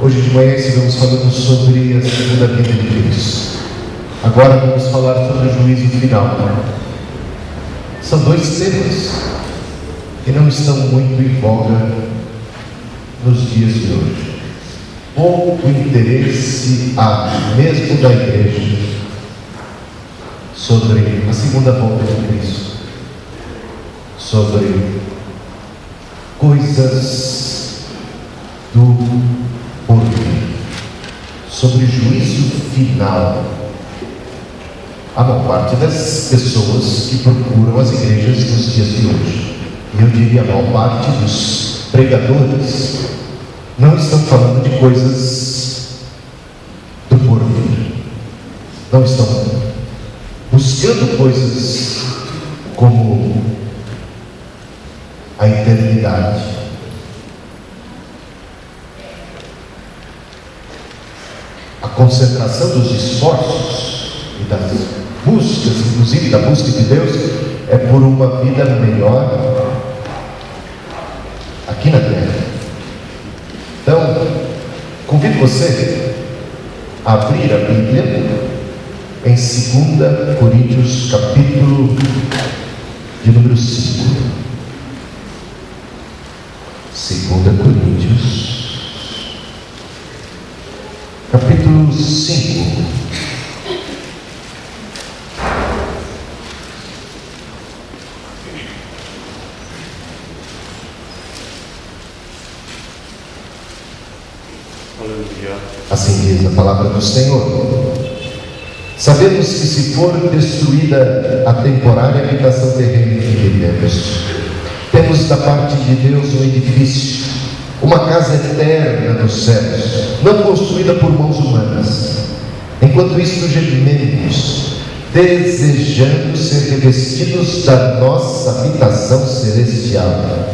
Hoje de manhã estivemos falando sobre a segunda vinda de Cristo. Agora vamos falar sobre o juízo final. São dois temas que não estão muito em voga nos dias de hoje. Pouco interesse há, mesmo da igreja, sobre a segunda volta de Cristo, sobre coisas do porvir, sobre juízo final. A maior parte das pessoas que procuram as igrejas nos dias de hoje, e eu diria a maior parte dos pregadores, não estão falando de coisas do porvir, não estão buscando coisas como a eternidade. A concentração dos esforços e das buscas, inclusive da busca de Deus, é por uma vida melhor aqui na terra. Então, convido você a abrir a Bíblia em 2 Coríntios, capítulo de número 5. 2 Coríntios, capítulo 5. Assim diz a palavra do Senhor. Sabemos que se for destruída a temporária habitação terrena em que vivemos, temos da parte de Deus um edifício, uma casa eterna nos céus, não construída por mãos humanas. Enquanto isto gememos, desejando ser revestidos da nossa habitação celestial.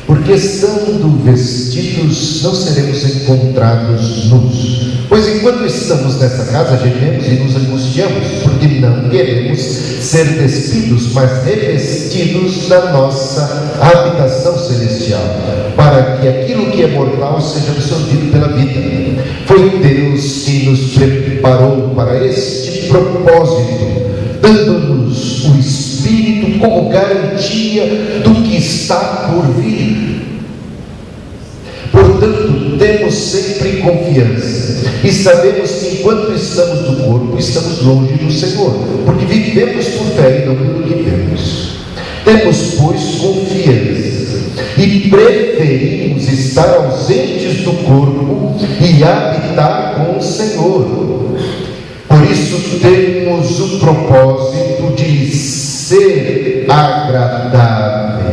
Porque estando vestidos, não seremos encontrados nus. Pois enquanto estamos nessa casa, gememos e nos angustiamos, porque não queremos ser despidos, mas revestidos da nossa habitação celestial, para que aquilo que é mortal seja absorvido pela vida. Foi Deus quem nos preparou para este propósito, dando-nos o Espírito como garantia do que está por vir. Portanto, temos sempre confiança e sabemos que enquanto estamos no corpo, estamos longe do Senhor, porque vivemos por fé e não pelo que vemos. Temos, pois, confiança e preferimos estar ausentes do corpo e habitar com o Senhor. Por isso temos o propósito de ser agradáveis,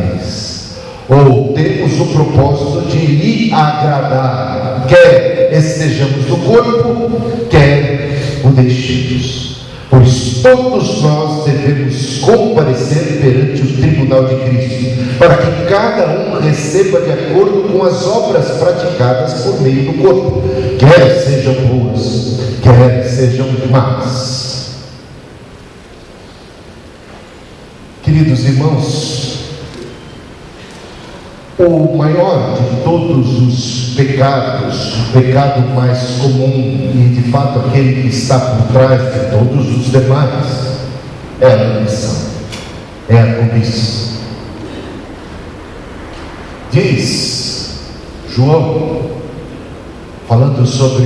ou temos o propósito de lhe agradar, quer estejamos no corpo, quer o deixemos. Pois todos nós devemos comparecer perante o tribunal de Cristo, para que cada um receba de acordo com as obras praticadas por meio do corpo, quer sejam boas, quer sejam más. Queridos irmãos, o maior de todos os pecados, o pecado mais comum e de fato aquele que está por trás de todos os demais, é a ambição, é a cobiça. Diz João, falando sobre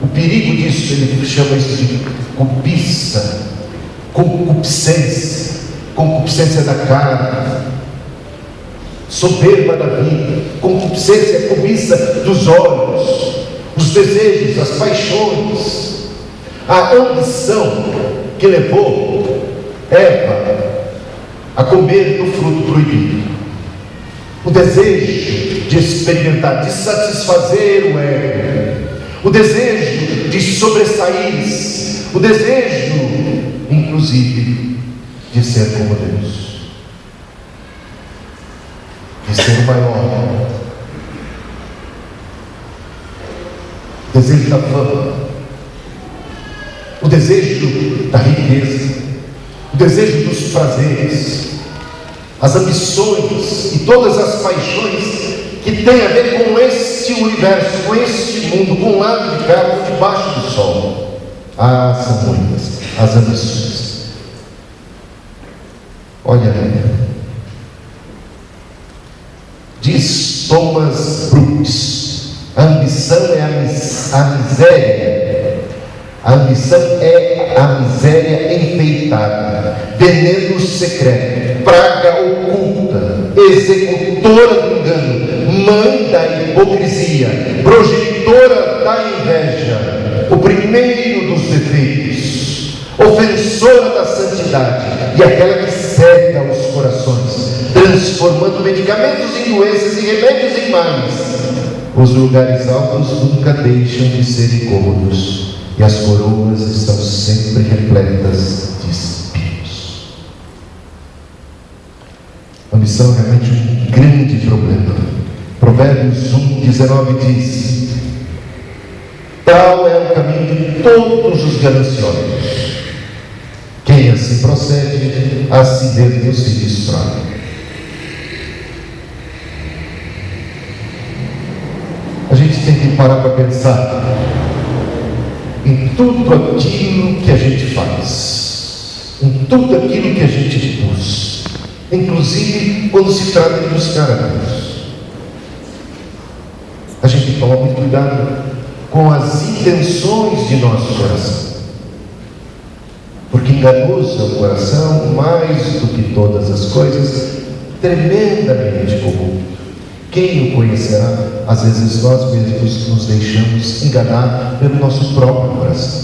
o perigo disso, ele chama isso de cobiça, concupiscência da carne, soberba da vida, concupiscência, cobiça dos olhos, os desejos, as paixões, a ambição que levou Eva a comer do fruto proibido, o desejo de experimentar, de satisfazer o ego, o desejo de sobressair, o desejo, inclusive, de ser como Deus, de ser o maior, o desejo da fama, o desejo da riqueza, o desejo dos prazeres, as ambições e todas as paixões que têm a ver com este universo, com este mundo, com um lado de cá, com debaixo do sol. Ah, são muitas as ambições. Olha, diz Thomas Brooks, a ambição é a miséria. A ambição é a miséria enfeitada, veneno secreto, praga oculta, executora do engano, mãe da hipocrisia, progenitora da inveja, o primeiro dos defeitos, ofensora da santidade e aquela que cega os corações, transformando medicamentos em doenças e remédios em males. Os lugares altos nunca deixam de ser incômodos, e as coroas estão sempre repletas de espinhos. A ambição é realmente um grande problema. Provérbios 1:19 diz: tal é o caminho de todos os gananciosos. Quem assim procede, a si mesmo se destrói. A gente tem que parar para pensar em tudo aquilo que a gente faz, em tudo aquilo que a gente busca, inclusive quando se trata de buscar a Deus. A gente toma muito cuidado com as intenções de nosso coração, porque enganoso é o coração, mais do que todas as coisas, tremendamente corrupto. Quem o conhecerá? Às vezes nós mesmos nos deixamos enganar pelo nosso próprio coração.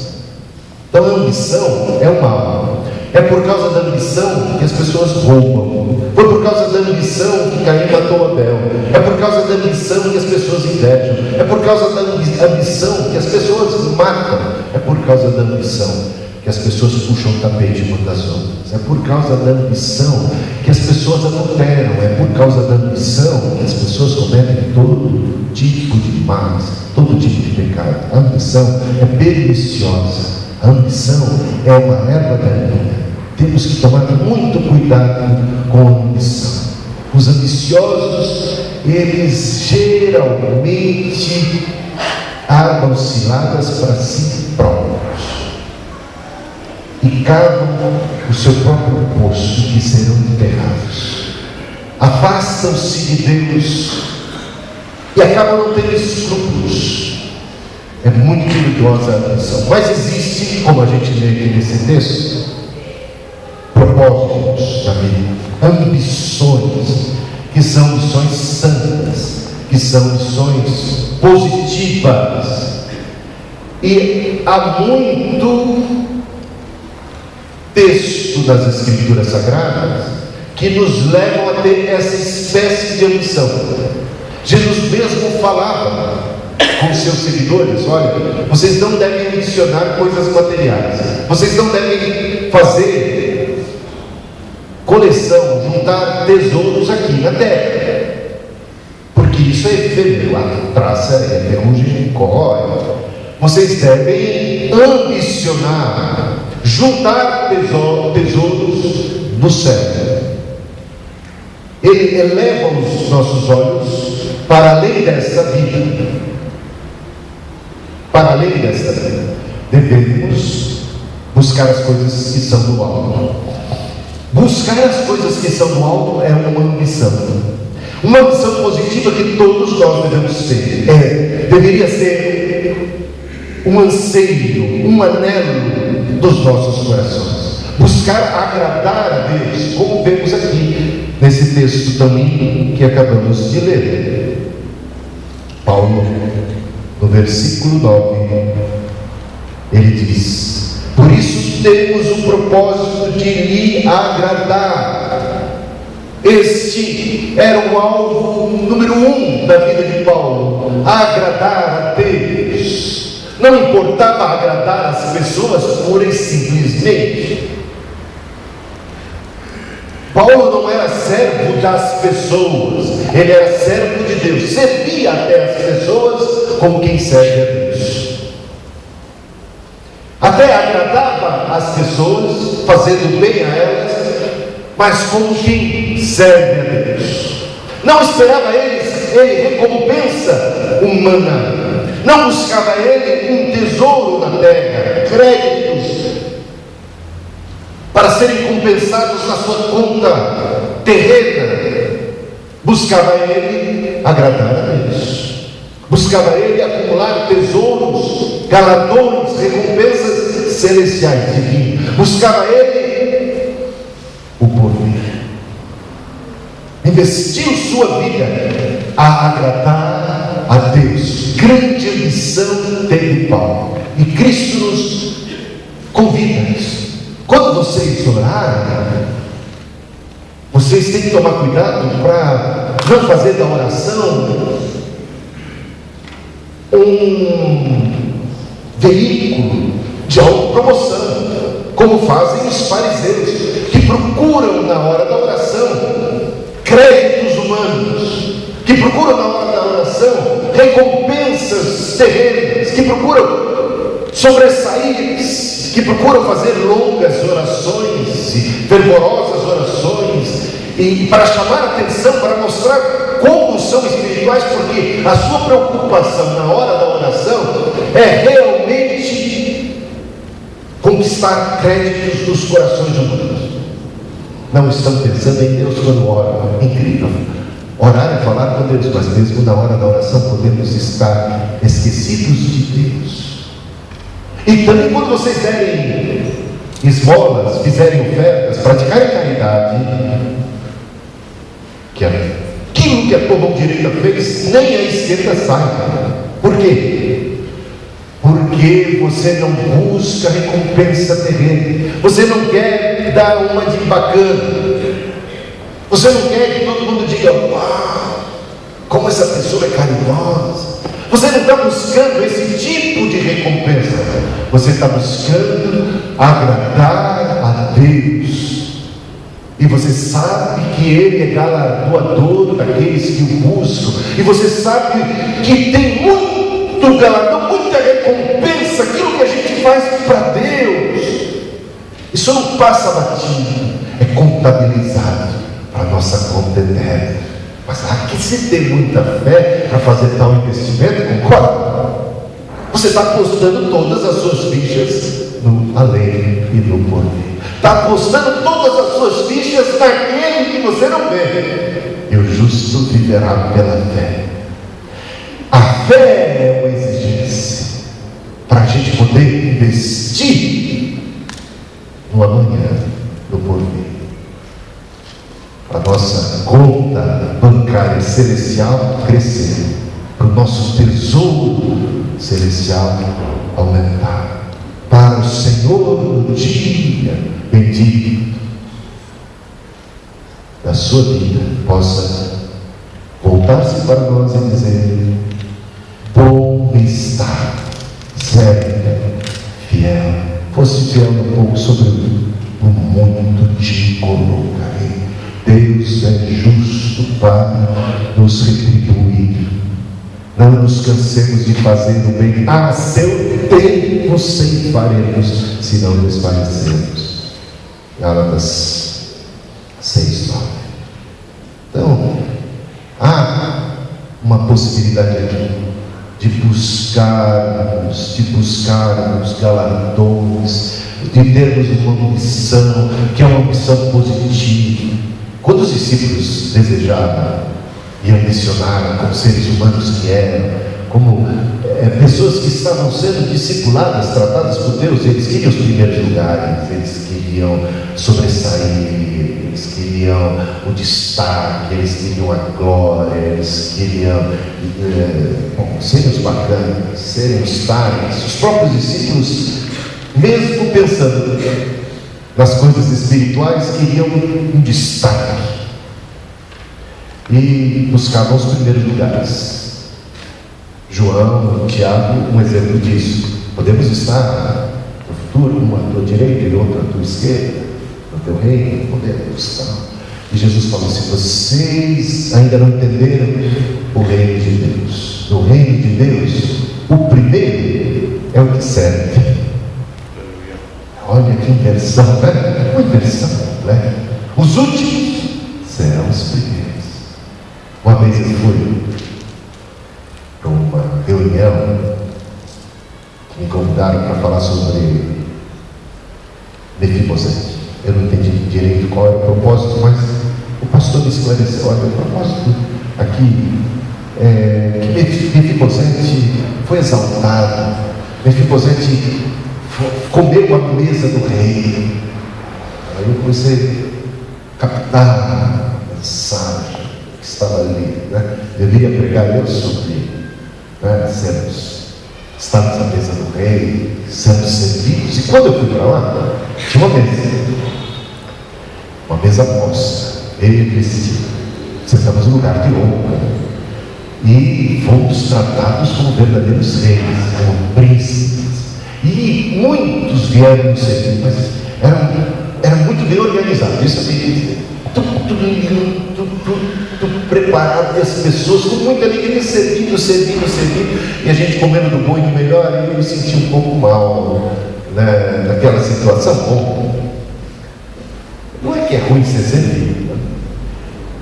Então a ambição é um mal. É por causa da ambição que as pessoas roubam. Foi por causa da ambição que Caim matou Abel. É por causa da ambição que as pessoas invejam. É por causa da ambição que as pessoas matam. É por causa da ambição que as pessoas puxam o tapete umas das outras. É por causa da ambição que as pessoas adulteram. É por causa da ambição que as pessoas cometem todo tipo de males, todo tipo de pecado. A ambição é perniciosa. A ambição é uma erva daninha. Temos que tomar muito cuidado com a ambição. Os ambiciosos, eles geralmente armam ciladas para si próprios e cavam o seu próprio poço que serão enterrados. Afastam-se de Deus e acabam não tendo escrúpulos. É muito perigosa a ambição. Mas existe, como a gente lê aqui nesse texto, propósitos da vida, ambições, que são ambições santas, que são ambições positivas. E há muito texto das Escrituras Sagradas que nos levam a ter essa espécie de ambição. Jesus mesmo falava com seus seguidores: olha, vocês não devem ambicionar coisas materiais, vocês não devem fazer coleção, juntar tesouros aqui na terra, porque isso é efêmero, a traça é ferrugem, corrói. Vocês devem ambicionar, juntar tesouros no céu. Ele eleva os nossos olhos para além desta vida. Para além desta vida, devemos buscar as coisas que são do alto. Buscar as coisas que são do alto é uma ambição. Uma ambição positiva que todos nós devemos ter. Deveria ser um anseio, um anelo dos nossos corações. Buscar agradar a Deus, como vemos aqui nesse texto tão lindo que acabamos de ler. Paulo, no versículo 9, ele diz: por isso temos o propósito de lhe agradar. Este era o alvo número 1 da vida de Paulo: agradar a Deus. Não importava agradar as pessoas pura e simplesmente. Paulo não era servo das pessoas, ele era servo de Deus. Servia até as pessoas como quem serve a Deus. Até agradava as pessoas, fazendo bem a elas, mas como quem serve a Deus. Não esperava eles ele recompensa humana. Não buscava ele um tesouro na terra, créditos, para serem compensados na sua conta terrena. Buscava ele agradar a Deus. Buscava ele acumular tesouros, galardões, recompensas celestiais divinas. Buscava ele o porvir. Investiu sua vida a agradar a Deus. Grande ambição teve Paulo. E Cristo nos convida a isso. Quando vocês orarem, vocês têm que tomar cuidado para não fazer da oração um veículo de autopromoção, como fazem os fariseus, que procuram na hora da oração créditos humanos, que procuram na hora da oração recompensas terrenas, que procuram sobressair, que procuram fazer longas orações e fervorosas orações, e para chamar a atenção, para mostrar como são espirituais, porque a sua preocupação na hora da oração é realmente conquistar créditos dos corações humanos. Não estão pensando em Deus quando oram. Incrível. Orar é falar com Deus, mas mesmo na hora da oração podemos estar esquecidos de Deus. E também quando vocês derem esmolas, fizerem ofertas, praticarem caridade, que aquilo que a tua mão direita fez, nem a esquerda saiba. Por quê? Porque você não busca recompensa terrena. Você não quer dar uma de bacana. Você não quer que todo mundo diga: uau, como essa pessoa é caridosa. Você não está buscando esse tipo de recompensa. Você está buscando agradar a Deus. E você sabe que Ele é galardoador daqueles que o buscam. E você sabe que tem muito galardão, muita recompensa, aquilo que a gente faz para Deus. Isso não passa batido, é contabilizado para a nossa conta eterna. Mas aqui você tem muita fé para fazer tal investimento, concorda? Você está apostando todas as suas fichas no além e no porvir. Está apostando todas as suas fichas naquele que você não vê. E o justo viverá pela fé. A fé é uma exigência para a gente poder investir no amanhã, no porvir. A nossa conta bancária celestial crescer, para o nosso tesouro celestial aumentar. Para o Senhor no dia bendito da sua vida possa voltar-se para nós e dizer: bom está, servo fiel. Fosse fiel um pouco sobre mim, o muito te colocarei. Deus é justo para nos retribuir. Não nos cansemos de fazer o bem. A seu tempo ceifaremos, se não desfalecermos. Gálatas 6:9. Então, há uma possibilidade aqui de buscarmos galardões, de termos uma missão, que é uma missão positiva. Quando os discípulos desejavam e ambicionaram como seres humanos que eram, como pessoas que estavam sendo discipuladas, tratadas por Deus, eles queriam os primeiros lugares, eles queriam sobressair, eles queriam o destaque, eles queriam a glória, eles queriam serem os bacanas, serem os tais. Os próprios discípulos, mesmo pensando nas coisas espirituais, queriam um destaque e buscavam os primeiros lugares. João, Tiago, um exemplo disso. Podemos estar no futuro, uma à tua direita e outra à tua esquerda, no teu reino, podemos estar. E Jesus falou assim: vocês ainda não entenderam o reino de Deus. No reino de Deus, o primeiro é o que serve. Olha que inversão, né? Uma inversão completa. Os últimos serão os primeiros. Uma vez eu fui reunião que me convidaram para falar sobre Mefibosete. Eu não entendi direito qual era o propósito, mas o pastor me esclareceu. Olha, o propósito aqui é que Mefibosete foi exaltado. Mefibosete comeu a mesa do rei. Aí eu comecei a captar a mensagem que estava ali, né? Eu iria pregar eu sobre, né, estamos à mesa do rei, sendo servidos. E quando eu fui para lá, tinha uma mesa posta. Eu e Cristina sentamos no lugar de honra e fomos tratados como verdadeiros reis, como príncipes. E muitos vieram nos servir, mas era muito bem organizado. Isso eu tenho que dizer. Tudo lindo, tudo preparado, e as pessoas com muita alegria servindo, e a gente comendo do bom e do melhor. E eu me senti um pouco mal, né, naquela situação. Bom, não é que é ruim ser servido, né?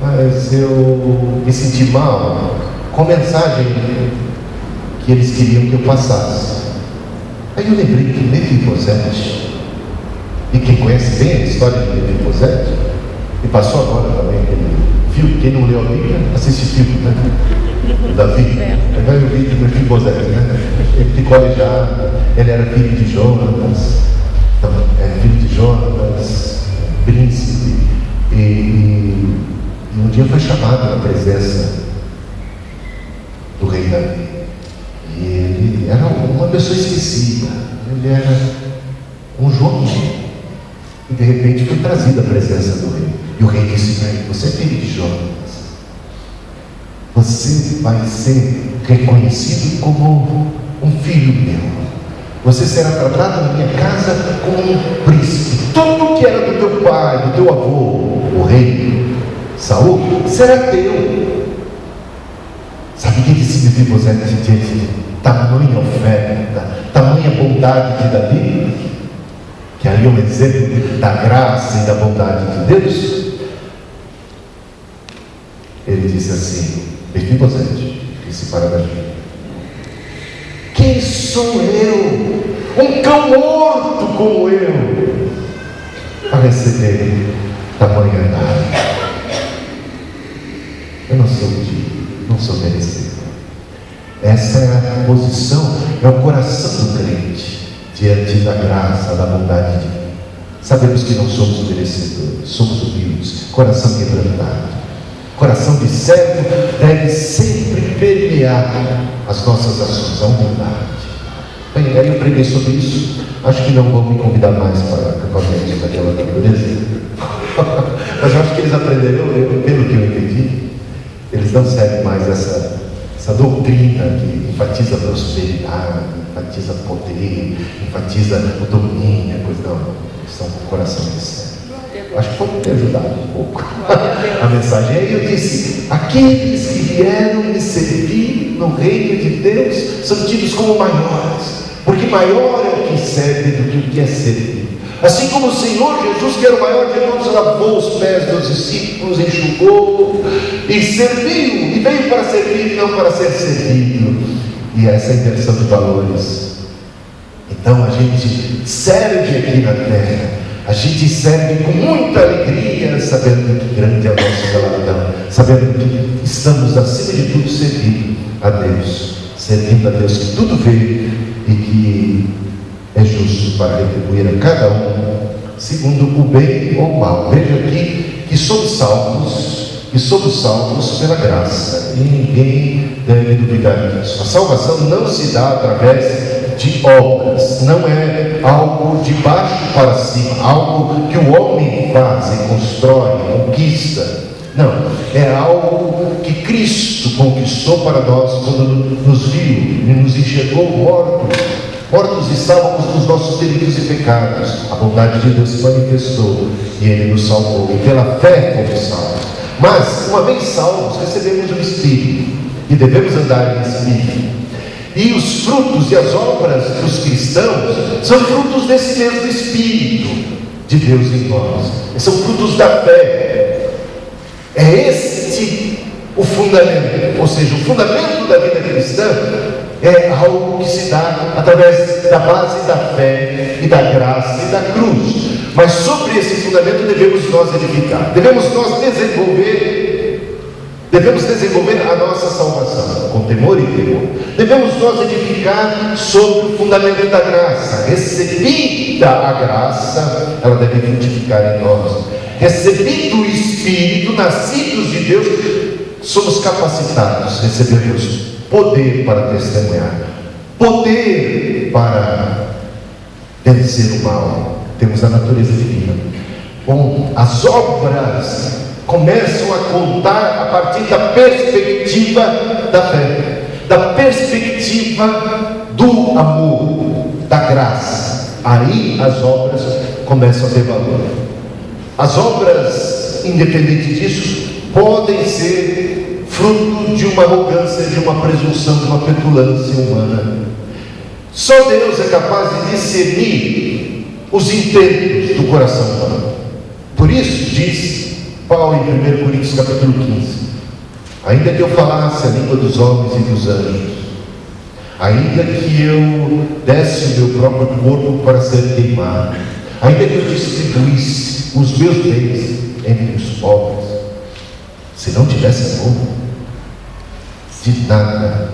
Mas eu me senti mal com a mensagem que eles queriam que eu passasse. Aí eu lembrei que Mefibosete, e quem conhece bem a história de Mefibosete, e passou agora também aquele filme, quem não leu a Bíblia, assiste filme, né? Davi, vai o vídeo de Mefibosete, né? Ele ficou aleijado, ele era filho de Jonas, príncipe, e um dia foi chamado na presença do rei Davi. E ele era uma pessoa esquecida, ele era um João, e de repente foi trazido à presença do rei. E o rei disse para ele: você é filho de Jonas, você vai ser reconhecido como um filho meu, você será tratado na minha casa como um príncipe. Tudo que era do teu pai, do teu avô, o rei Saul, será teu. Sabe o que disse Mefibosete diante de tamanha oferta, tamanha bondade de Davi, que ali é um exemplo da graça e da bondade de Deus? Ele disse assim: Mefibosete, disse para Davi: quem sou eu, um cão morto como eu, para receber tamanha idade? Eu não sou digno, não sou merecido. Essa é a posição, é o coração do crente diante da graça, da bondade de Deus. Sabemos que não somos merecedores, somos humildes, coração quebrantado. Coração de servo deve sempre permear as nossas ações, a humildade. Bem, aí eu preguei sobre isso. Acho que não vão me convidar mais para acampamento daquela natureza. Mas eu acho que eles aprenderam, pelo que eu entendi, eles não seguem mais essa doutrina que enfatiza a prosperidade, enfatiza poder, enfatiza o domínio, coisa não. Eles estão com o coração de servo. Acho que pode ter ajudado um pouco a mensagem. E aí eu disse: aqueles que vieram me servir no reino de Deus são tidos como maiores, porque maior é o que serve do que o que é servido. Assim como o Senhor Jesus, que era o maior de todos, lavou os pés dos discípulos, enxugou e serviu, e veio para servir e não para ser servido. E essa é a inversão de valores. Então a gente serve aqui na terra, a gente serve com muita alegria, sabendo que grande é o nosso galardão, sabendo que estamos acima de tudo servindo a Deus que tudo vê e que é justo para retribuir a cada um segundo o bem ou o mal. Veja aqui que somos salvos pela graça, e ninguém deve duvidar disso. A salvação não se dá através de obras, não é algo de baixo para cima, algo que o homem faz e constrói, conquista. Não, é algo que Cristo conquistou para nós quando nos viu e nos enxergou mortos e salvos dos nossos delitos e pecados. A bondade de Deus se manifestou e Ele nos salvou, e pela fé fomos salvos. Mas, uma vez salvos, recebemos o Espírito e devemos andar em Espírito. E os frutos e as obras dos cristãos são frutos desse mesmo Espírito de Deus em nós. São frutos da fé. É este o fundamento. Ou seja, o fundamento da vida cristã é algo que se dá através da base da fé e da graça e da cruz. Mas sobre esse fundamento devemos nós edificar, devemos desenvolver a nossa salvação com temor e temor. Devemos nós edificar sobre o fundamento da graça. Recebida a graça, ela deve frutificar em nós. Recebido o Espírito, nascidos de Deus, somos capacitados, recebemos poder para testemunhar, poder para vencer o mal. Temos a natureza divina. Bom, as obras começam a contar a partir da perspectiva da fé, da perspectiva do amor, da graça. Aí as obras começam a ter valor. As obras, independente disso, podem ser fruto de uma arrogância, de uma presunção, de uma petulância humana. Só Deus é capaz de discernir os intentos do coração humano. Por isso diz Paulo em 1 Coríntios capítulo 15: ainda que eu falasse a língua dos homens e dos anjos, ainda que eu desse o meu próprio corpo para ser queimado, ainda que eu distribuísse os meus bens entre os pobres, se não tivesse amor, de nada,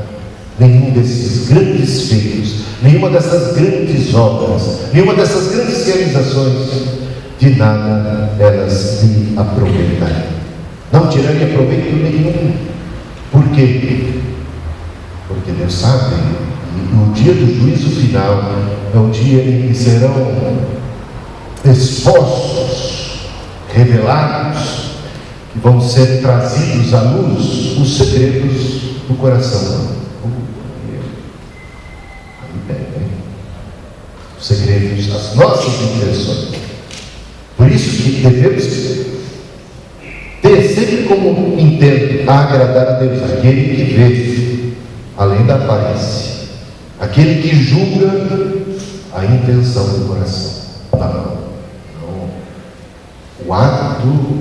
nenhum desses grandes feitos, nenhuma dessas grandes obras, nenhuma dessas grandes realizações, de nada elas me aproveitariam. Não tiraria proveito nenhum. Por quê? Porque Deus sabe, e o dia do juízo final é o dia em que serão expostos, revelados, que vão ser trazidos à luz os segredos do coração. Os segredos das nossas intenções. Por isso que devemos ter sempre como intento agradar a Deus, aquele que vê além da aparência, aquele que julga a intenção do coração. Não. O ato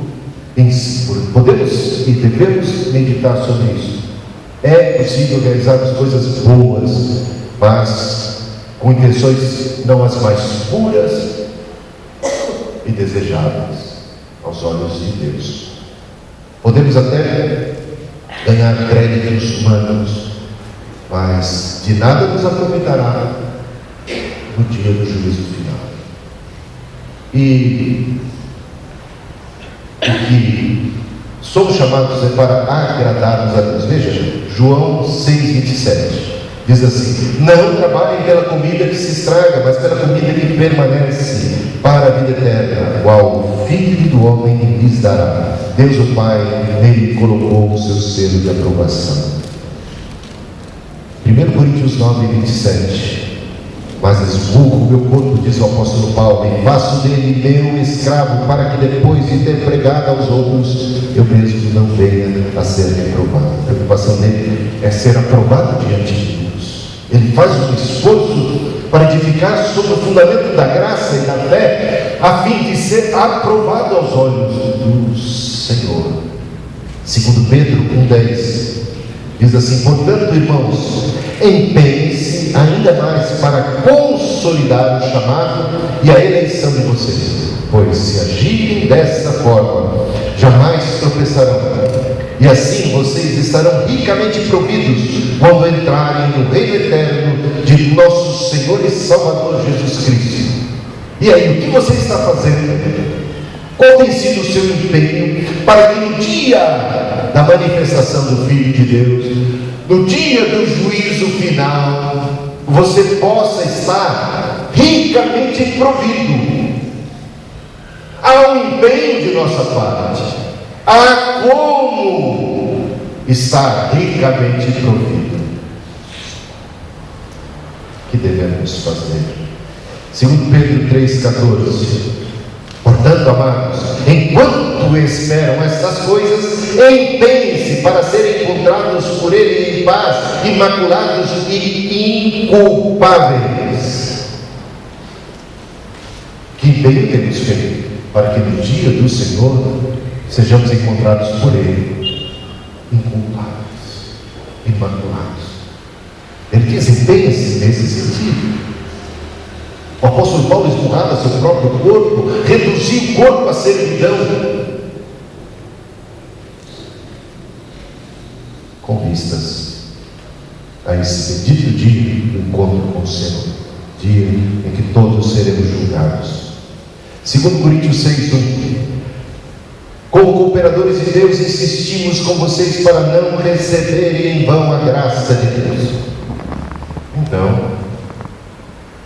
em si. Podemos e devemos meditar sobre isso. É possível realizar as coisas boas, mas com intenções não as mais puras e desejáveis aos olhos de Deus. Podemos até ganhar créditos humanos, mas de nada nos aproveitará no dia do juízo final. E o que somos chamados é para agradarmos a Deus. Veja, João 6,27 diz assim: não trabalhem pela comida que se estraga, mas pela comida que permanece para a vida eterna, qual o Filho do Homem lhes dará. Deus o Pai nele colocou o seu selo de aprovação. 1 Coríntios 9,27. Mas esburro o meu corpo, diz o apóstolo Paulo, e faço dele meu escravo, para que depois de ter pregado aos outros, eu mesmo não venha a ser reprovado. A preocupação dele é ser aprovado diante de Deus. Ele faz um esforço para edificar sobre o fundamento da graça e da fé, a fim de ser aprovado aos olhos do Senhor. 2 Pedro 1,10 diz assim: portanto, irmãos, empenhem-se ainda mais para consolidar o chamado e a eleição de vocês, pois se agirem dessa forma, jamais tropeçarão, e assim vocês estarão ricamente providos quando entrarem no reino eterno de nosso Senhor e Salvador Jesus Cristo. E aí, o que você está fazendo? Qual tem sido o seu empenho para que no dia da manifestação do Filho de Deus, no dia do juízo final, você possa estar ricamente provido? Há um empenho de nossa parte, há como estar ricamente provido. O que devemos fazer? 2 Pedro 3,14. Portanto, amados, enquanto esperam estas coisas, empenhem-se para serem encontrados por Ele em paz, imaculados e inculpáveis. Que empenho temos feito para que no dia do Senhor sejamos encontrados por Ele inculpáveis, imaculados. Ele diz: empenhe-se nesse sentido. O apóstolo Paulo esmurrava seu próprio corpo, reduzia o corpo à servidão, com vistas a esse bendito dia do encontro com o Senhor, dia em que todos seremos julgados. 2 Coríntios 6:1. Como cooperadores de Deus, insistimos com vocês para não receberem em vão a graça de Deus. Então,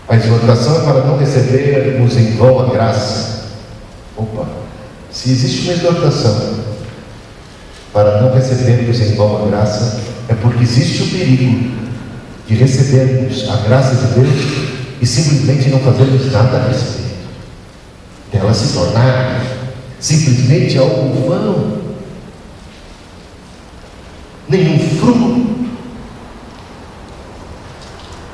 a exortação é para não recebermos em vão a graça. Opa, se existe uma exortação para não recebermos em vão a graça, é porque existe o perigo de recebermos a graça de Deus e simplesmente não fazermos nada a respeito dela, se tornar simplesmente algo vão, nenhum fruto,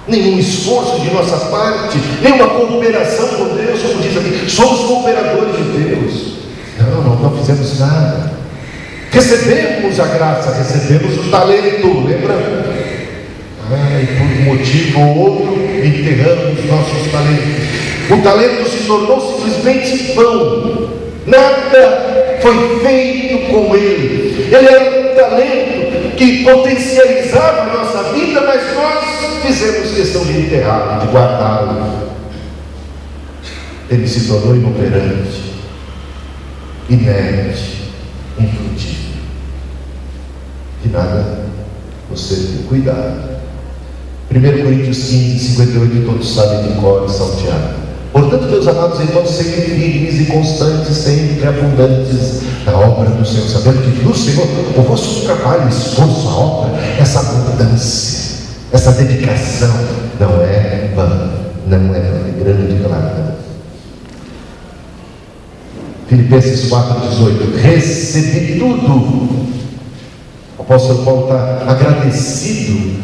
nenhum esforço de nossa parte, nenhuma cooperação com Deus, como diz aqui, somos cooperadores de Deus. Não fizemos nada. Recebemos a graça, recebemos o talento, lembra? E por um motivo ou outro enterramos nossos talentos. O talento se tornou simplesmente vão, nada foi feito com ele. Ele era um talento que potencializava a nossa vida, mas nós fizemos questão de enterrá-lo, de guardá-lo. Ele se tornou inoperante, inerte, infrutífero. De nada você tem cuidado. 1 Coríntios 15:58, todos sabem de cor e salteado. Portanto, meus amados irmãos, sejam firmes e constantes, sempre abundantes na obra do Senhor, sabendo que no Senhor o vosso trabalho, esforço, a obra, essa abundância, essa dedicação não é vã, não é grande galardão. Filipenses 4:18. Recebi tudo. O apóstolo Paulo está agradecido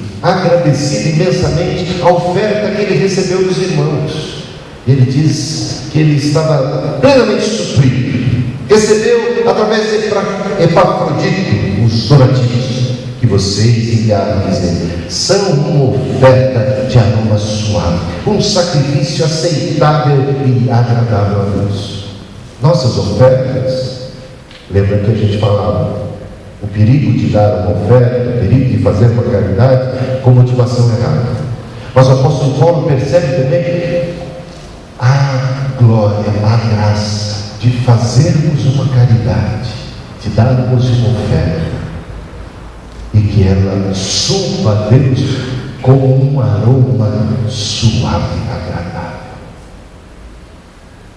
imensamente a oferta que ele recebeu dos irmãos. Ele diz que ele estava plenamente suprido. Recebeu através de Epafrodito os donativos que vocês enviaram, dizer, são uma oferta de aroma suave, um sacrifício aceitável e agradável a Deus. Nossas ofertas, lembra que a gente falava o perigo de dar uma oferta, o perigo de fazer uma caridade com motivação errada. Mas o apóstolo Paulo percebe também a glória, a graça de fazermos uma caridade, de darmos uma oferta, e que ela suba a Deus como um aroma suave e agradável.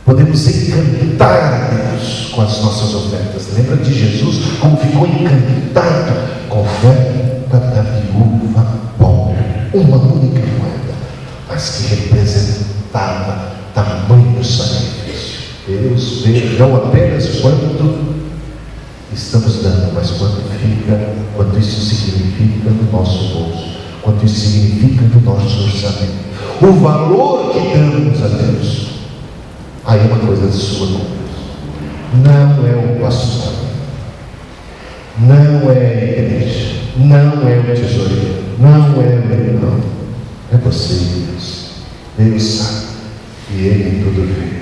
Podemos encantar a Deus com as nossas ofertas. Lembra de Jesus como ficou encantado com a oferta da viúva pobre, uma única moeda, mas que representava tamanho sacrifício. Deus vê não apenas quanto estamos dando, mas quanto isso significa no nosso bolso, quanto isso significa no nosso orçamento, o valor que damos a Deus. Aí é uma coisa de sua com Deus. Não é o pastor, não é a igreja, não é o tesoureiro, não é o irmão, é você, Deus. Deus sabe e Ele tudo vê.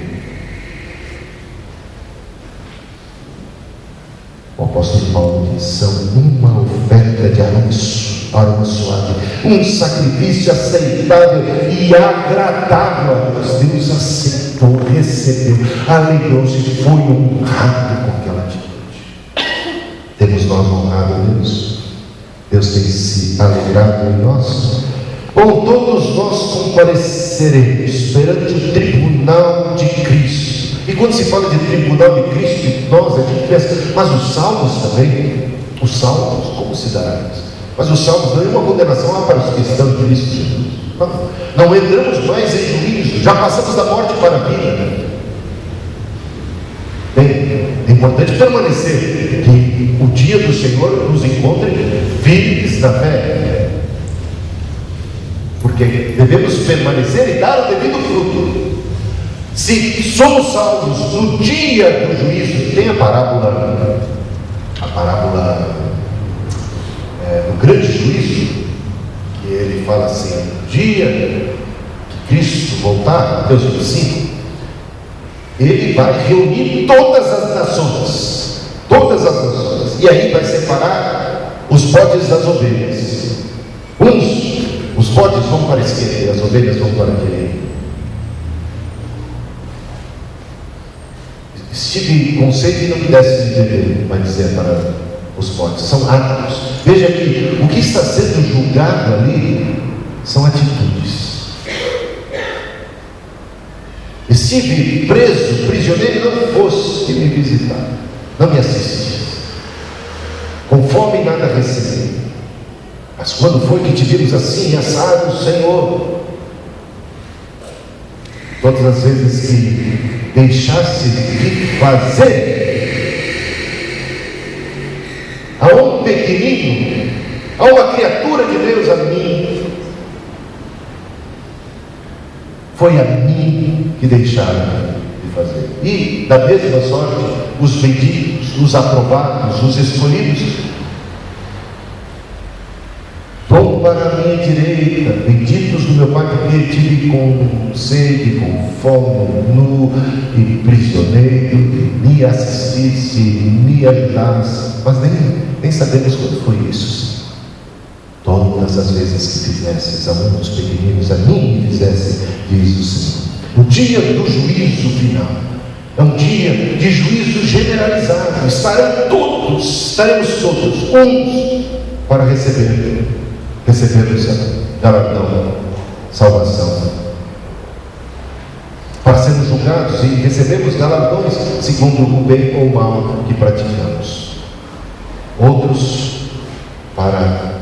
O apóstolo Paulo diz: são uma oferta de aroma suave, um sacrifício aceitável e agradável a Deus. Deus aceitou, recebeu, alegrou-se, foi honrado com aquela atitude. Temos nós honrado a Deus? Deus tem se alegrado em nós? Ou todos nós compareceremos perante o tribunal de Cristo? E quando se fala de tribunal de Cristo, nós a gente pensa, mas os salvos também, os salvos, como se dará isso? Mas os salvos não é uma condenação para os que estão em Cristo Jesus. Não entramos mais em juízo, já passamos da morte para a vida. Bem, é importante permanecer, que o dia do Senhor nos encontre firmes na fé, porque devemos permanecer e dar o devido fruto. Se somos salvos no dia do juízo, tem a parábola do grande juízo, que ele fala assim: no dia que Cristo voltar, Mateus 25, ele vai reunir todas as nações, e aí vai separar os bodes das ovelhas. Os bodes vão para a esquerda e as ovelhas vão para a direita. Estive com sede e não me desse de beber, vai dizer para os bodes. São atos. Veja que o que está sendo julgado ali são atitudes. Estive preso, prisioneiro, e não foste me visitar, não me assististe. Com fome nada recebi. Mas quando foi que te vimos assim, assado, Senhor? Todas as vezes que deixaste de fazer a um pequenino, a uma criatura de Deus, a mim, foi a mim que deixaram de fazer. E da mesma sorte, os benditos, os aprovados, os escolhidos, vão para a minha direita, benditos do meu Pai, porque tive com sede, com fome, nu e prisioneiro, me assistisse, me ajudasse. Mas nem sabemos quando foi isso. Todas as vezes que fizesses a um dos pequeninos, a mim me fizesse, diz o Senhor. O dia do juízo final é um dia de juízo generalizado. Estaremos todos uns para recebermos galardão, salvação, para sermos julgados e recebemos galardões segundo o bem ou o mal que praticamos. Outros para a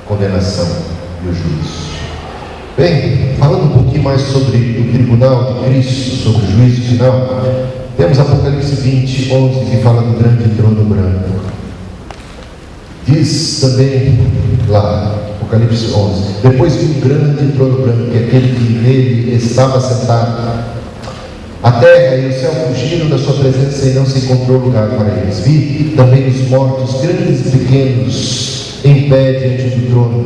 condenação e o juízo. Bem, falando um pouquinho mais sobre o tribunal de Cristo, sobre o juízo final, temos Apocalipse 20, 11, que fala do grande trono branco. Diz também lá, Apocalipse 11: depois vi um grande trono branco, que é aquele que nele estava sentado. A terra e o céu fugiram da sua presença e não se encontrou lugar para eles. Vi também os mortos, grandes e pequenos, em pé diante do trono.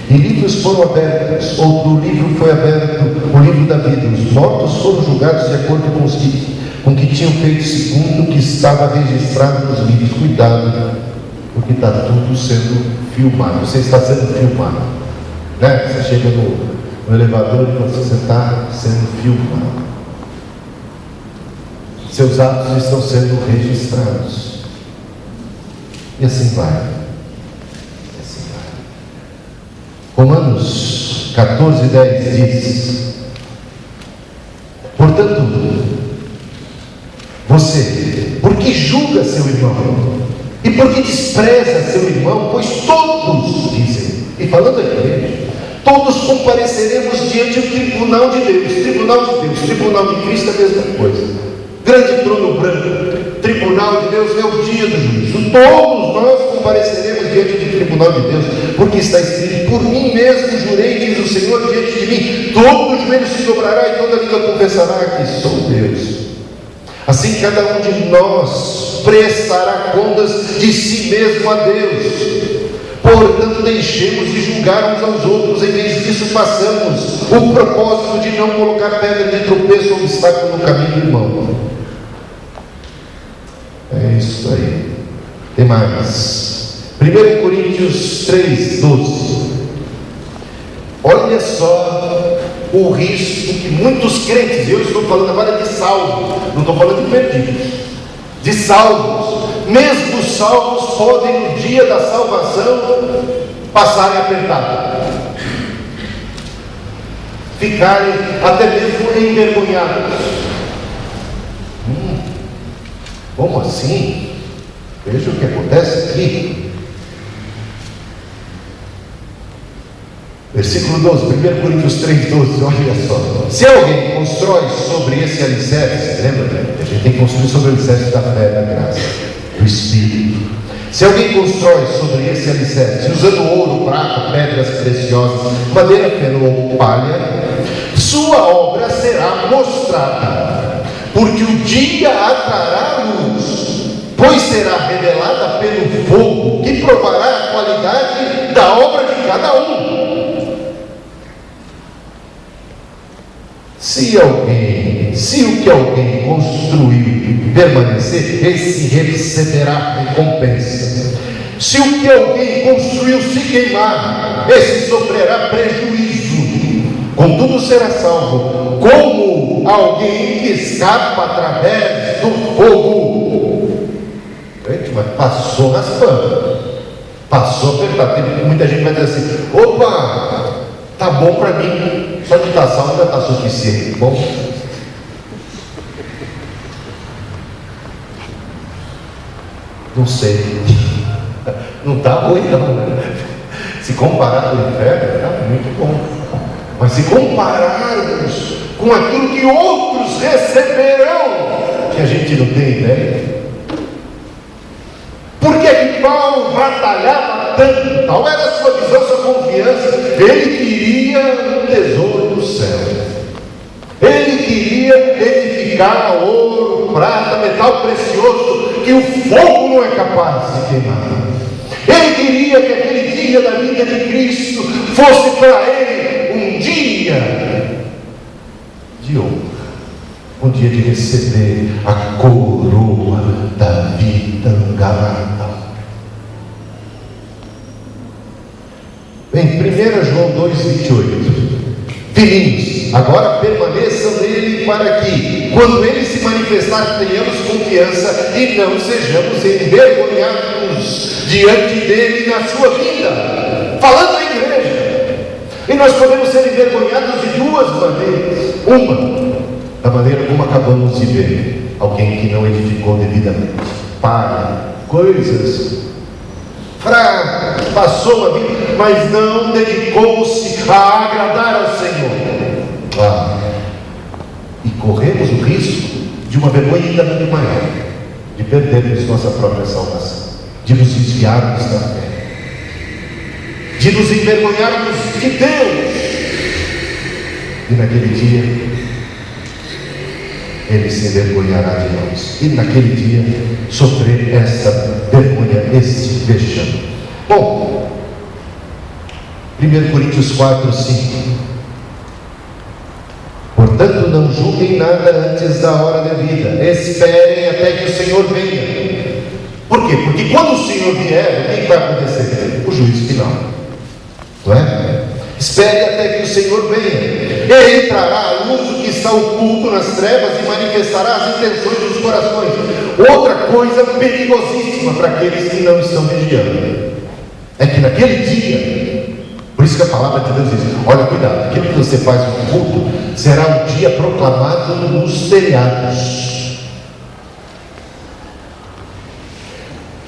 E livros foram abertos, outro livro foi aberto, o livro da vida. Os mortos foram julgados de acordo com o que tinham feito, segundo o que estava registrado nos livros. Cuidado, porque está tudo sendo filmado. Você está sendo filmado, né? Você chega no elevador e você está sendo filmado. Seus atos estão sendo registrados. E assim vai. Romanos 14, 10 diz: portanto, você, por que julga seu irmão? E por que despreza seu irmão? Pois todos, dizem, e falando à igreja, todos compareceremos diante do tribunal de Deus. Tribunal de Cristo é a mesma coisa. Grande trono branco, tribunal de Deus é o dia do juízo. Todos nós compareceremos diante do tribunal de Deus, porque está escrito: por mim mesmo jurei, diz o Senhor, diante de mim, todo joelho se dobrará e toda língua confessará que sou Deus. Assim cada um de nós prestará contas de si mesmo a Deus. Portanto, deixemos de julgar uns aos outros, em vez disso façamos o propósito de não colocar pedra de tropeço ou obstáculo no caminho do irmão. É isso aí. Tem mais. 1 Coríntios 3, 12. Olha só o risco que muitos crentes, eu estou falando agora de salvos, não estou falando de perdidos, de salvos, mesmo salvos podem no dia da salvação passarem apertados, ficarem até mesmo envergonhados. Como assim? Veja o que acontece aqui. Versículo 12, 1 Coríntios 3, 12, olha só. Se alguém constrói sobre esse alicerce, lembra? A gente tem que construir sobre o alicerce da fé, da graça, do Espírito. Se alguém constrói sobre esse alicerce, usando ouro, prata, pedras preciosas, madeira, feno ou palha, sua obra será mostrada, porque o dia atrará luz, pois será revelada pelo fogo, que provará a qualidade da obra de cada um. Se o que alguém construiu permanecer, esse receberá recompensa. Se o que alguém construiu se queimar, esse sofrerá prejuízo. Contudo será salvo, como alguém que escapa através do fogo. Gente, mas passou raspando, passou apertado. Tem muita gente que vai dizer assim: opa, tá bom para mim, só de estar salvo já está suficiente. Bom, não sei, não está ruim não, né? Se comparar com o inferno, está muito bom. Mas se compararmos com aquilo que outros receberão, que a gente não tem ideia. Por que que Paulo batalhava tanto? Tal era a sua visão, sua confiança. Ele queria um tesouro do céu. Ele queria edificar ouro, prata, metal precioso, que o fogo não é capaz de queimar. Ele queria que aquele dia da vida de Cristo fosse para ele um dia de honra, um dia de receber a coroa da vida galardão. Em 1 João 2,28: filhinhos, agora permaneçam nele, para que, quando ele se manifestar, tenhamos confiança e não sejamos envergonhados diante dele na sua vida. Falando da igreja. E nós podemos ser envergonhados de duas maneiras. Uma, da maneira como acabamos de ver: alguém que não edificou devidamente, para coisas fracas, passou a vida, mas não dedicou-se a agradar ao Senhor. E corremos o risco de uma vergonha ainda muito maior, de perdermos nossa própria salvação, de nos desviarmos da fé, de nos envergonharmos de Deus. E naquele dia Ele se envergonhará de nós, e naquele dia sofrer essa vergonha, este vexame. Bom, 1 Coríntios 4:5: portanto, não julguem nada antes da hora devida, esperem até que o Senhor venha. Por quê? Porque quando o Senhor vier, o que vai acontecer? O juízo final, não é? Espere até que o Senhor venha. Ele trará à luz o que está oculto nas trevas e manifestará as intenções dos corações. Outra coisa perigosíssima para aqueles que não estão vigiando é que naquele dia, por isso que a palavra de Deus diz: olha, cuidado, aquilo que você faz no culto será um dia proclamado nos telhados.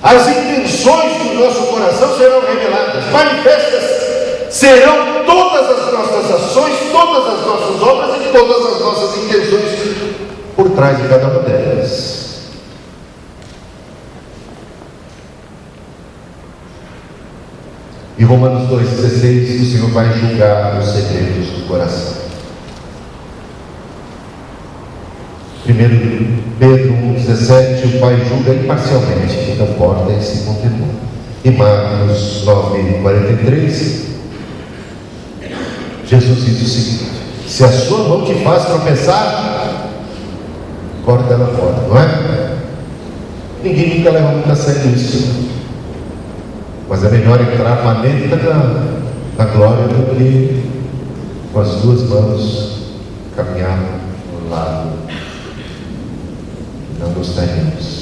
As intenções do nosso coração serão reveladas, manifestas serão todas as nossas ações, todas as nossas obras e todas as nossas intenções por trás de cada uma delas. Em Romanos 2,16, o Senhor vai julgar os segredos do coração. 1 Pedro 1,17: o Pai julga imparcialmente, quem não porta e se condenou. E Marcos 9,43, Jesus diz o seguinte: se a sua mão te faz tropeçar, corta ela fora, não é? Ninguém nunca leva muito a sério isso, mas é melhor entrar com a neta na glória do que com as duas mãos caminhar no lado. Não gostaríamos.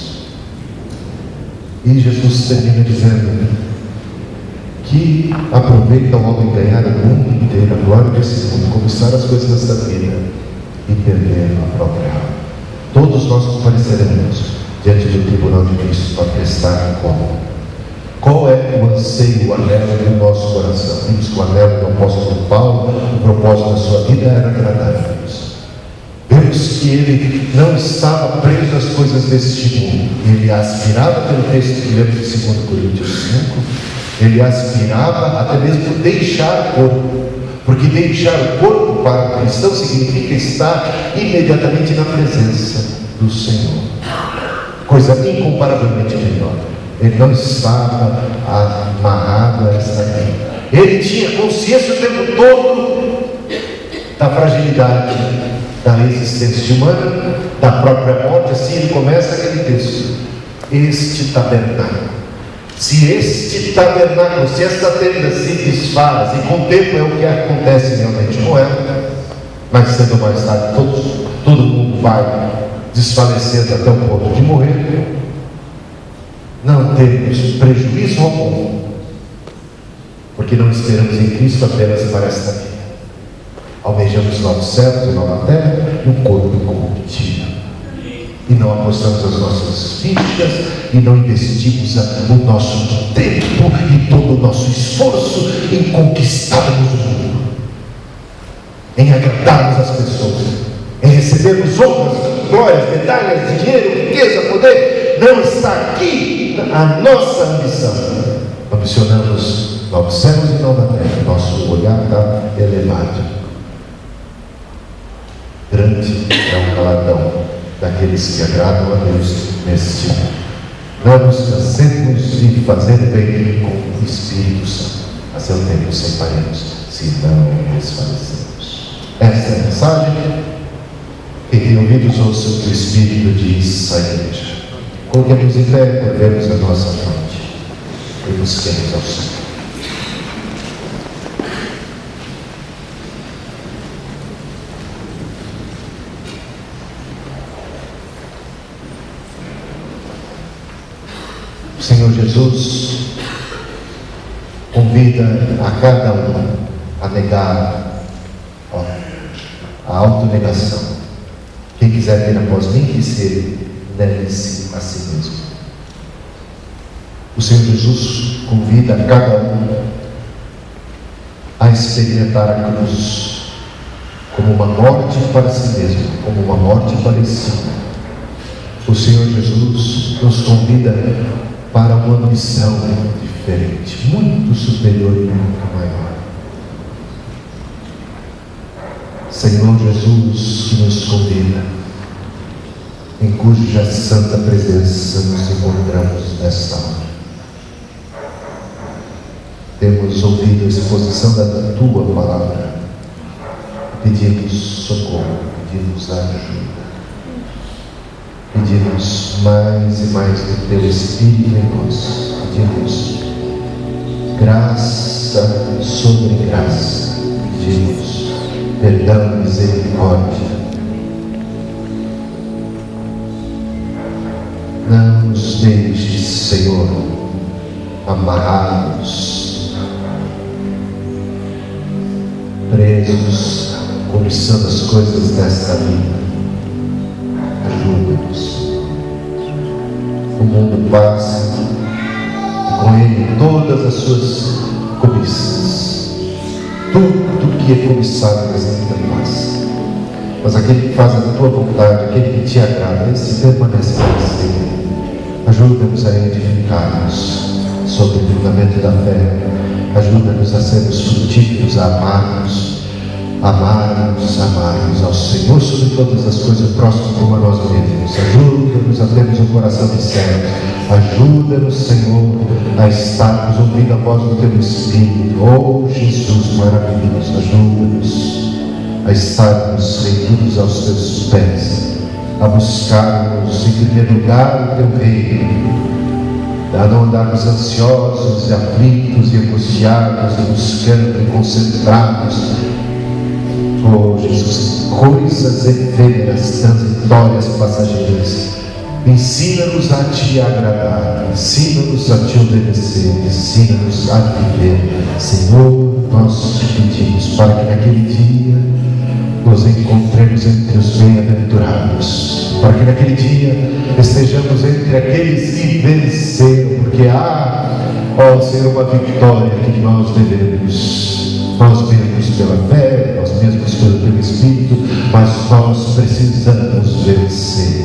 E Jesus termina dizendo que aproveita o homem ganhar o mundo inteiro, a glória desse mundo, conquistar as coisas desta vida e perder a própria alma. Todos nós compareceremos diante do tribunal de Cristo para prestar conta. Qual é o anseio, o anelo do nosso coração? Vimos que o anelo do apóstolo Paulo, o propósito da sua vida era agradar a Deus. Vemos que ele não estava preso às coisas deste mundo. Ele aspirava, pelo texto que lemos de 2 Coríntios 5, ele aspirava até mesmo deixar o corpo, porque deixar o corpo para o cristão significa estar imediatamente na presença do Senhor, coisa incomparavelmente melhor. Ele não estava amarrado a esta vida, ele tinha consciência o tempo todo da fragilidade, da existência humana, da própria morte. Assim ele começa aquele texto: este tabernáculo. Se este tabernáculo, se esta tenda se desfaz, e com o tempo é o que acontece realmente com ela, mas cedo ou mais tarde todo mundo vai desfalecendo até o ponto de morrer, não temos prejuízo algum, porque não esperamos em Cristo apenas para esta vida. Almejamos novos céus e nova terra e um corpo incorruptível, e não apostamos as nossas fichas e não investimos o nosso tempo e todo o nosso esforço em conquistarmos o mundo, em agradarmos as pessoas, em recebermos honras, glórias, medalhas, dinheiro, riqueza, poder. Não está aqui a nossa ambição. Ambicionamos novos céus e nova terra. Nosso olhar está elevado. Grande é o galardão daqueles que agradam a Deus neste mundo. Não nos cansemos de fazer bem com o Espírito Santo. A seu tempo separemos, se não desfalecemos. Esta é a mensagem. Quem tem ouvidos, ouça o que o Espírito diz à igreja. Coloquemos em pé, curvemos a nossa fronte e busquemos ao Senhor. O Senhor Jesus convida a cada um a negar a autonegação. Quem quiser vir após mim, que se negue-se a si mesmo. O Senhor Jesus convida a cada um a experimentar a cruz como uma morte para si mesmo, como uma morte para si. O Senhor Jesus nos convida para uma ambição diferente, muito superior e muito maior. Senhor Jesus, que nos convida, em cuja santa presença nos encontramos nesta hora. Temos ouvido a exposição da Tua palavra, pedimos socorro, pedimos ajuda, pedimos mais e mais do Teu Espírito em nós, pedimos graça sobre graça, pedimos perdão e misericórdia. Não nos deixes, Senhor, amarrados, presos, cobiçando as coisas desta vida. Ajuda-nos. O mundo passa e com ele todas as suas cobiças. Tudo que é cobiçado nesta vida passa. Mas aquele que faz a Tua vontade, aquele que Te agrada, esse permanece para sempre. Ajuda-nos a edificar-nos sobre o fundamento da fé. Ajuda-nos a sermos frutíferos, a amarmos ao Senhor sobre todas as coisas, próximo como a nós mesmos. Ajuda-nos a termos um coração de servo. Ajuda-nos, Senhor, a estarmos ouvindo a voz do Teu Espírito. Oh, Jesus maravilhoso, ajuda-nos a estarmos rendidos aos Teus pés, a buscarmos em primeiro lugar o Teu reino, a não andarmos ansiosos e aflitos e angustiados, e buscando e concentrados, oh Jesus, coisas efêmeras, transitórias, passageiras. Ensina-nos a Te agradar, ensina-nos a Te obedecer, ensina-nos a viver. Senhor, nós Te pedimos para que naquele dia nos encontremos entre os bem-aventurados, para que naquele dia estejamos entre aqueles que venceram, porque há, ó Senhor, uma vitória que nós devemos, nós mesmos pela fé, nós mesmos pelo Teu Espírito, mas nós precisamos vencer.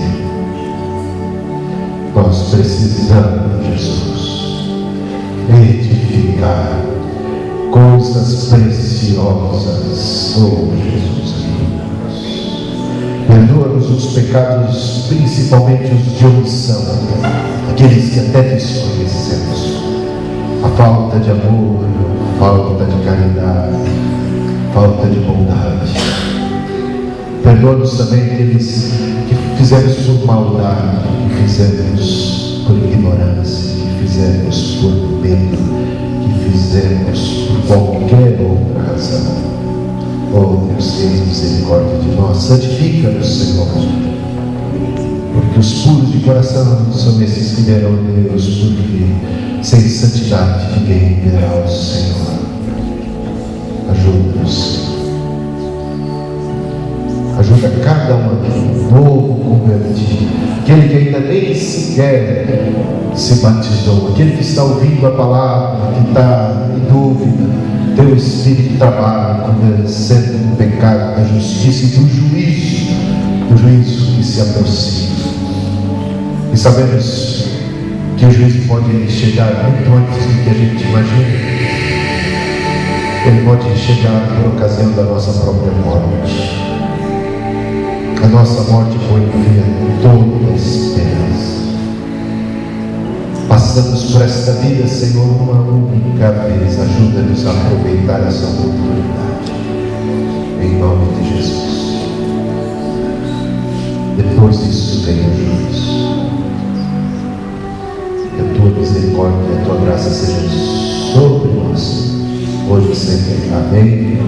Nós precisamos, Jesus, edificar coisas preciosas. Oh, Jesus, perdoa-nos os pecados, principalmente os de omissão, aqueles que até desconhecemos, a falta de amor, a falta de caridade, a falta de bondade. Perdoa-nos também aqueles que fizemos por maldade, que fizemos por ignorância, que fizemos por medo, que fizemos por qualquer outra razão. Oh Deus, tenha misericórdia de nós. Santifica-nos, Senhor, porque os puros de coração são esses que verão Deus, porque sem santidade ninguém verá o Senhor. Ajuda-nos. Ajuda cada um aqui, novo convertido, aquele que ainda nem sequer se batizou, aquele que está ouvindo a palavra, que está em dúvida. Teu Espírito trabalha, convencendo do pecado, da justiça e do juízo que se aproxima. E sabemos que o juízo pode chegar muito antes do que a gente imagina. Ele pode chegar por ocasião da nossa própria morte. A nossa morte foi via toda a esperança. Passamos por esta vida, Senhor, uma única vez. Ajuda-nos a aproveitar essa oportunidade. Em nome de Jesus. Depois disso vem o juízo. Que a tua misericórdia e a tua graça sejam sobre nós, hoje e sempre. Amém.